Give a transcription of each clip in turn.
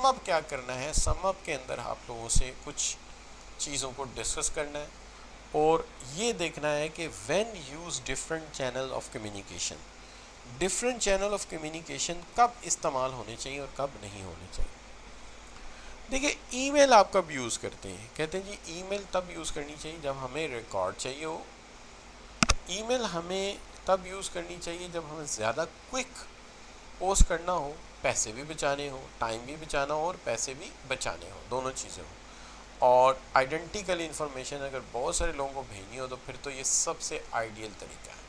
Up क्या करना है, सम अप के अंदर आप लोगों से कुछ चीज़ों को डिस्कस करना है और ये देखना है कि when use different channel of communication, different channel of communication कब इस्तेमाल होने चाहिए और कब नहीं होने चाहिए। देखिए, ईमेल आप कब यूज़ करते हैं, कहते हैं जी ईमेल तब यूज़ करनी चाहिए जब हमें रिकॉर्ड चाहिए हो। ईमेल हमें तब यूज़ करनी चाहिए जब हमें ज़्यादा क्विक पोस्ट करना हो, पैसे भी बचाने हो, टाइम भी बचाना हो और पैसे भी बचाने हो, दोनों चीज़ें हो। और आइडेंटिकल इन्फॉर्मेशन अगर बहुत सारे लोगों को भेजनी हो तो फिर तो ये सबसे आइडियल तरीका है।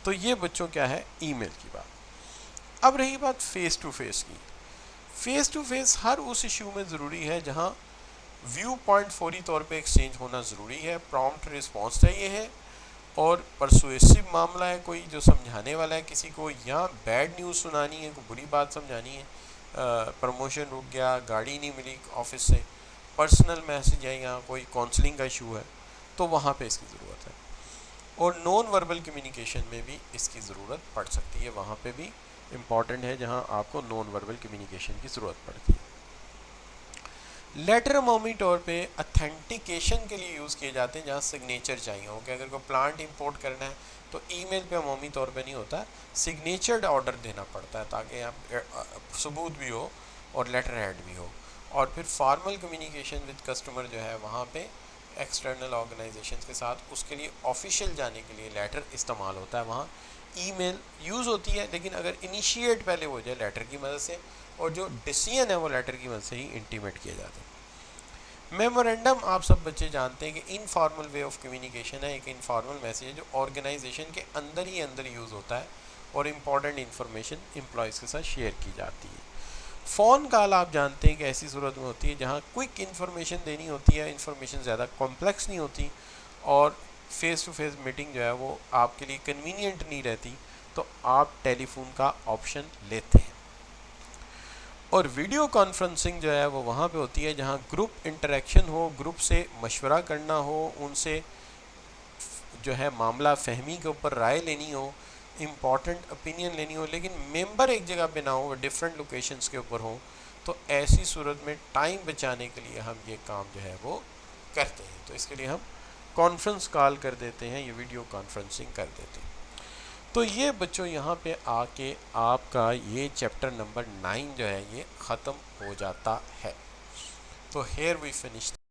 तो ये बच्चों क्या है, ईमेल की बात। अब रही बात फेस टू फेस की। फेस टू फेस हर उस इशू में ज़रूरी है जहाँ व्यू पॉइंट फौरी तौर पे एक्सचेंज होना ज़रूरी है, प्रॉम्प्ट रिस्पॉन्स चाहिए है और परसुएसिव मामला है कोई जो समझाने वाला है किसी को, या बैड न्यूज़ सुनानी है, कोई बुरी बात समझानी है, प्रमोशन रुक गया, गाड़ी नहीं मिली ऑफिस से, पर्सनल मैसेज है या कोई काउंसलिंग का इशू है, तो वहाँ पे इसकी ज़रूरत है। और नॉन वर्बल कम्युनिकेशन में भी इसकी ज़रूरत पड़ सकती है, वहाँ पे भी इम्पॉर्टेंट है जहाँ आपको नॉन वर्बल कम्युनिकेशन की ज़रूरत पड़ती है। लेटर अमौमी तौर पे अथेंटिकेशन के लिए यूज़ किए जाते हैं जहाँ सिग्नेचर चाहिए हो कि अगर कोई प्लांट इंपोर्ट करना है तो ईमेल पे अमौमी तौर पे नहीं होता, सिग्नेचर्ड ऑर्डर देना पड़ता है ताकि आप सबूत भी हो और लेटर हेड भी हो। और फिर फॉर्मल कम्युनिकेशन विद कस्टमर जो है वहाँ पे एक्सटर्नल ऑर्गेनाइजेशन के साथ उसके लिए ऑफिशियल जाने के लिए लेटर इस्तेमाल होता है, वहाँ ईमेल यूज़ होती है, लेकिन अगर इनिशिएट पहले हो जाए लेटर की मदद से और जो डिसीजन है वो लेटर की मदद से ही इंटीमेट किया जाता है। मेमोरेंडम आप सब बच्चे जानते हैं कि इनफॉर्मल वे ऑफ कम्युनिकेशन है, एक इनफॉर्मल मैसेज है जो ऑर्गेनाइजेशन के अंदर ही अंदर यूज़ होता है और इम्पॉर्टेंट इन्फॉर्मेशन एम्प्लॉयज़ के साथ शेयर की जाती है। फ़ोन कॉल आप जानते हैं कि ऐसी सूरत में होती है जहाँ क्विक इन्फॉर्मेशन देनी होती है, इन्फॉर्मेशन ज़्यादा कॉम्प्लेक्स नहीं होती और फेस टू फेस मीटिंग जो है वो आपके लिए कन्वीनियंट नहीं रहती, तो आप टेलीफोन का ऑप्शन लेते हैं। और वीडियो कॉन्फ्रेंसिंग जो है वो वहाँ पे होती है जहाँ ग्रुप इंटरेक्शन हो, ग्रुप से मशवरा करना हो, उनसे जो है मामला फहमी के ऊपर राय लेनी हो, इम्पॉर्टेंट ओपिनियन लेनी हो, लेकिन मेंबर एक जगह पे ना हो, डिफरेंट लोकेशंस के ऊपर हो, तो ऐसी सूरत में टाइम बचाने के लिए हम ये काम जो है वो करते हैं। तो इसके लिए हम कॉन्फ्रेंस कॉल कर देते हैं, ये वीडियो कॉन्फ्रेंसिंग कर देते हैं। तो ये बच्चों यहाँ पे आके आपका ये चैप्टर नंबर 9 जो है ये ख़त्म हो जाता है। तो हेयर वी फिनिश।